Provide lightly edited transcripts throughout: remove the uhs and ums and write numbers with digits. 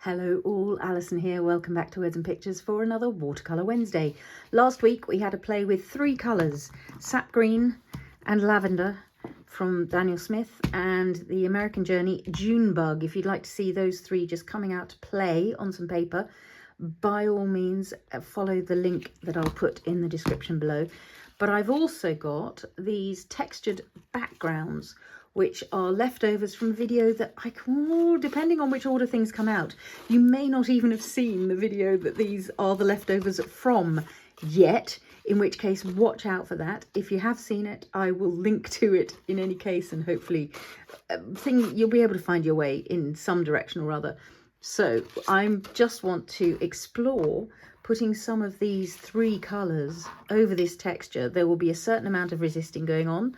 Hello all, Alison here. Welcome back to Words and Pictures for another Watercolour Wednesday. Last week we had a play with three colours, Sap Green and Lavender from Daniel Smith, and the American Journey Junebug. If you'd like to see those three just coming out to play on some paper, by all means follow the link that I'll put in the description below. But I've also got these textured backgrounds, which are leftovers from a video that I can, depending on which order things come out, you may not even have seen the video that these are the leftovers from yet, in which case watch out for that. If you have seen it, I will link to it in any case, and hopefully you'll be able to find your way in some direction or other. So I just want to explore putting some of these three colours over this texture. There will be a certain amount of resisting going on,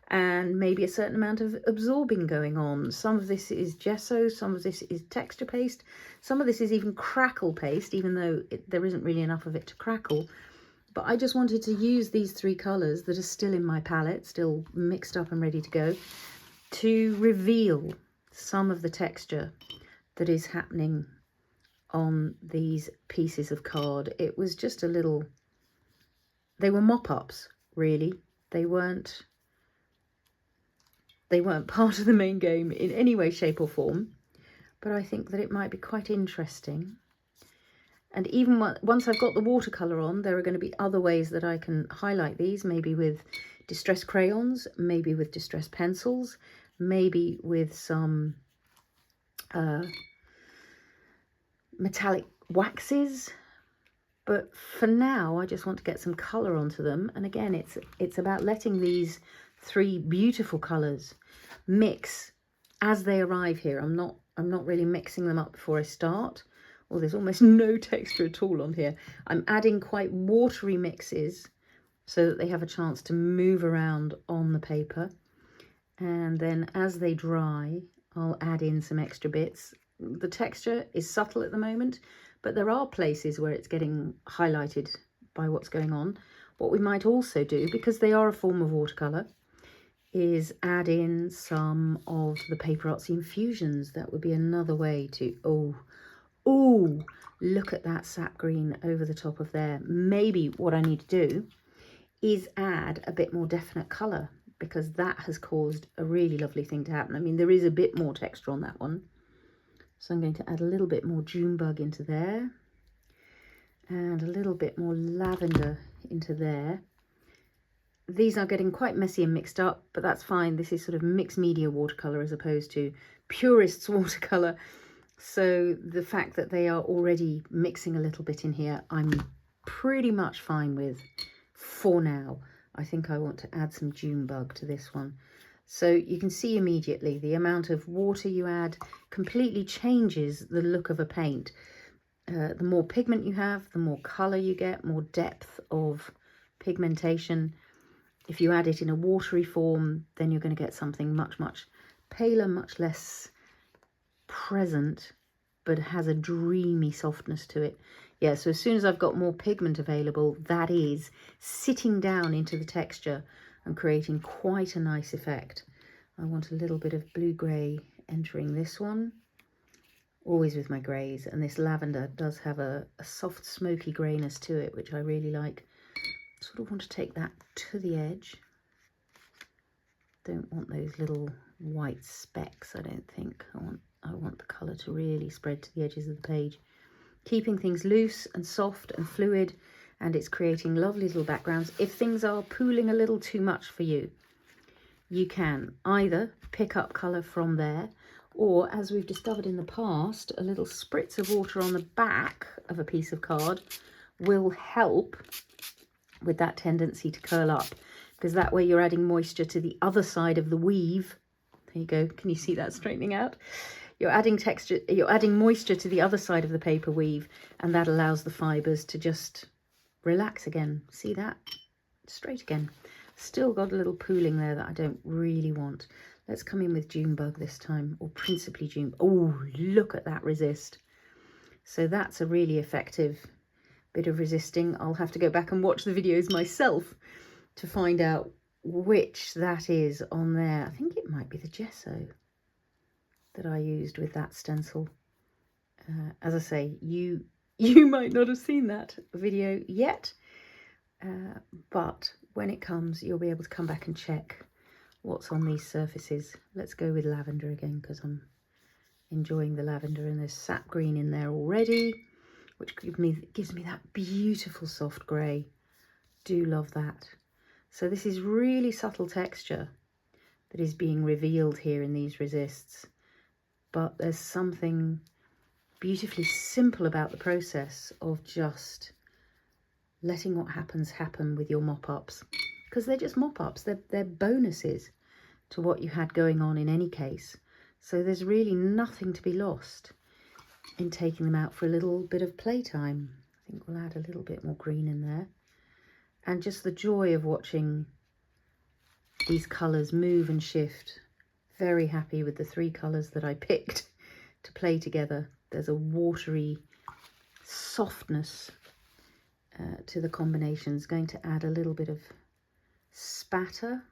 and maybe a certain amount of absorbing going on. Some of this is gesso, some of this is texture paste, some of this is even crackle paste, even though there isn't really enough of it to crackle. But I just wanted to use these three colours that are still in my palette, still mixed up and ready to go, to reveal some of the texture that is happening on these pieces of card. It was just a little, they were mop-ups really. They weren't part of the main game in any way, shape or form, but I think that it might be quite interesting. And even once I've got the watercolour on, there are going to be other ways that I can highlight these, maybe with distress crayons, maybe with distress pencils, maybe with some metallic waxes. But for now, I just want to get some colour onto them. And again, it's about letting these three beautiful colours mix as they arrive here. I'm not really mixing them up before I start. Well, there's almost no texture at all on here. I'm adding quite watery mixes so that they have a chance to move around on the paper. And then as they dry, I'll add in some extra bits. The texture is subtle at the moment, but there are places where it's getting highlighted by what's going on. What we might also do, because they are a form of watercolour, is add in some of the paper artsy infusions. That would be another way to, oh, look at that sap green over the top of there. Maybe what I need to do is add a bit more definite colour, because that has caused a really lovely thing to happen. I mean, there is a bit more texture on that one. So I'm going to add a little bit more Junebug into there and a little bit more Lavender into there. These are getting quite messy and mixed up, but that's fine. This is sort of mixed media watercolour as opposed to purists watercolour. So the fact that they are already mixing a little bit in here, I'm pretty much fine with for now. I think I want to add some Junebug to this one. So you can see immediately the amount of water you add completely changes the look of a paint. The more pigment you have, the more colour you get, more depth of pigmentation. If you add it in a watery form, then you're going to get something much, much paler, much less present, but has a dreamy softness to it. Yeah, so as soon as I've got more pigment available, that is sitting down into the texture and creating quite a nice effect. I want a little bit of blue-grey entering this one, always with my greys, and this lavender does have a soft smoky greyness to it, which I really like. Sort of want to take that to the edge. Don't want those little white specks, I don't think. I want the colour to really spread to the edges of the page, keeping things loose and soft and fluid, and it's creating lovely little backgrounds. If things are pooling a little too much for you, you can either pick up colour from there, or, as we've discovered in the past, a little spritz of water on the back of a piece of card will help with that tendency to curl up, because that way you're adding moisture to the other side of the weave. There you go. Can you see that straightening out? You're adding texture, you're adding moisture to the other side of the paper weave, and that allows the fibres to just relax again. See that? Straight again. Still got a little pooling there that I don't really want. Let's come in with Junebug this time, or principally Junebug. Oh, look at that resist. So that's a really effective bit of resisting. I'll have to go back and watch the videos myself to find out which that is on there. I think it might be the gesso that I used with that stencil. As I say, you might not have seen that video yet, but when it comes, you'll be able to come back and check what's on these surfaces. Let's go with lavender again, because I'm enjoying the lavender, and there's sap green in there already, which gives me that beautiful soft grey. Do love that. So this is really subtle texture that is being revealed here in these resists, but there's something beautifully simple about the process of just letting what happens happen with your mop-ups, because they're just mop-ups. They're bonuses to what you had going on in any case. So there's really nothing to be lost in taking them out for a little bit of playtime. I think we'll add a little bit more green in there. And just the joy of watching these colours move and shift. Very happy with the 3 colours that I picked to play together. There's a watery softness to the combinations. Going to add a little bit of spatter.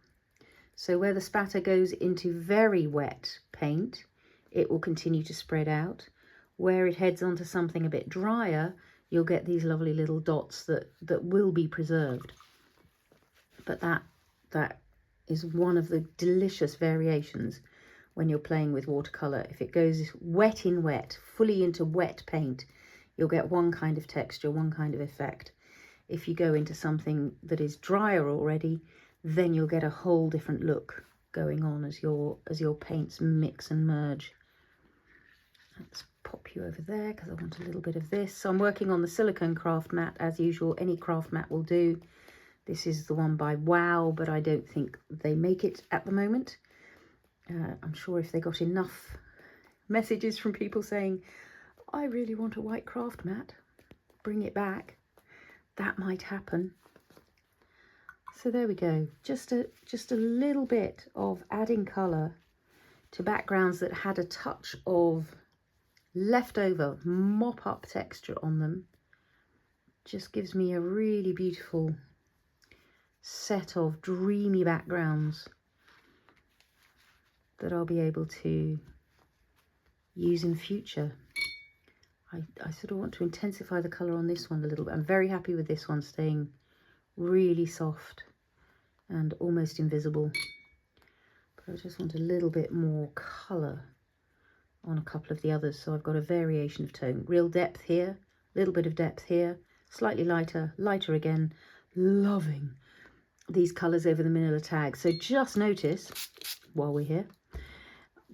So where the spatter goes into very wet paint, it will continue to spread out. Where it heads onto something a bit drier, you'll get these lovely little dots that will be preserved. But that is one of the delicious variations when you're playing with watercolour. If it goes wet in wet, fully into wet paint, you'll get one kind of texture, one kind of effect. If you go into something that is drier already, then you'll get a whole different look going on as your paints mix and merge. Let's pop you over there because I want a little bit of this. So I'm working on the silicone craft mat as usual. Any craft mat will do. This is the one by Wow, but I don't think they make it at the moment. I'm sure if they got enough messages from people saying, I really want a white craft mat, bring it back, that might happen. So there we go. Just a little bit of adding colour to backgrounds that had a touch of leftover mop-up texture on them. Just gives me a really beautiful set of dreamy backgrounds that I'll be able to use in future. I sort of want to intensify the colour on this one a little bit. I'm very happy with this one staying really soft and almost invisible. But I just want a little bit more colour on a couple of the others, so I've got a variation of tone. Real depth here, a little bit of depth here, slightly lighter, lighter again. Loving these colours over the manila tag. So just notice, while we're here,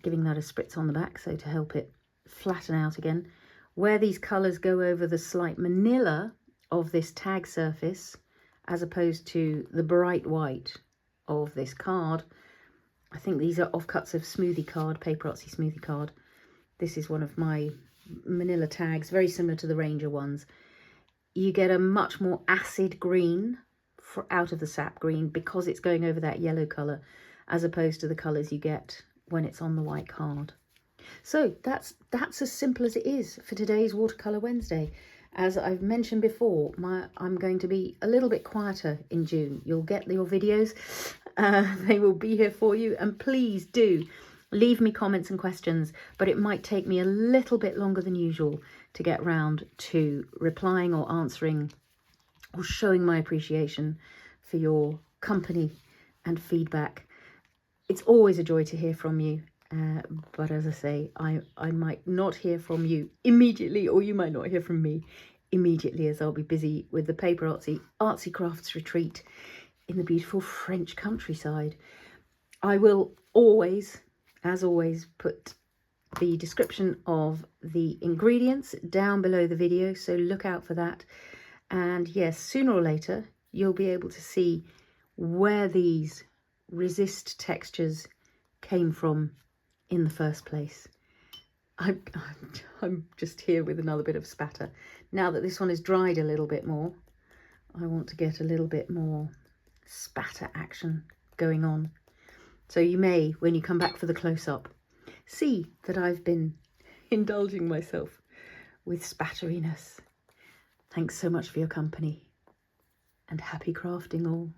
giving that a spritz on the back, so to help it flatten out again, where these colours go over the slight manila of this tag surface, as opposed to the bright white of this card. I think these are offcuts of Smoothie card, Paper Artsy Smoothie card. This is one of my manila tags, very similar to the Ranger ones. You get a much more acid green out of the sap green because it's going over that yellow colour, as opposed to the colours you get when it's on the white card. So that's as simple as it is for today's Watercolour Wednesday. As I've mentioned before, I'm going to be a little bit quieter in June. You'll get your videos. They will be here for you. And please do leave me comments and questions, but it might take me a little bit longer than usual to get round to replying or answering or showing my appreciation for your company and feedback. It's always a joy to hear from you. But as I say, I might not hear from you immediately, or you might not hear from me immediately, as I'll be busy with the Paper Artsy Crafts retreat in the beautiful French countryside. I will always, as always, put the description of the ingredients down below the video, so look out for that. And yes, sooner or later, you'll be able to see where these resist textures came from in the first place. I'm just here with another bit of spatter. Now that this one is dried a little bit more, I want to get a little bit more spatter action going on. So you may, when you come back for the close-up, see that I've been indulging myself with spatteriness. Thanks so much for your company, and happy crafting all.